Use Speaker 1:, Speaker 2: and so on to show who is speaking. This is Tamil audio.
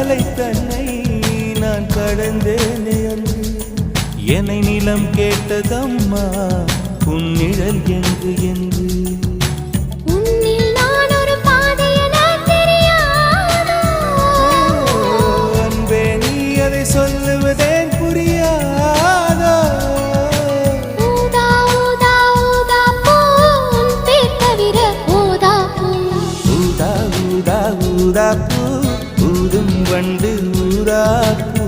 Speaker 1: அலை தன்னை நான் கடந்தேனே அன்று என்னை நிலம் கேட்டதம்மா உன்னிழல் என்று என்று அன்பே நீ அதை சொல்லுவதேன் புரியாதோ ஊதா ஊதா ஊதா பூ ஊதும் வண்டு ஊதா பூ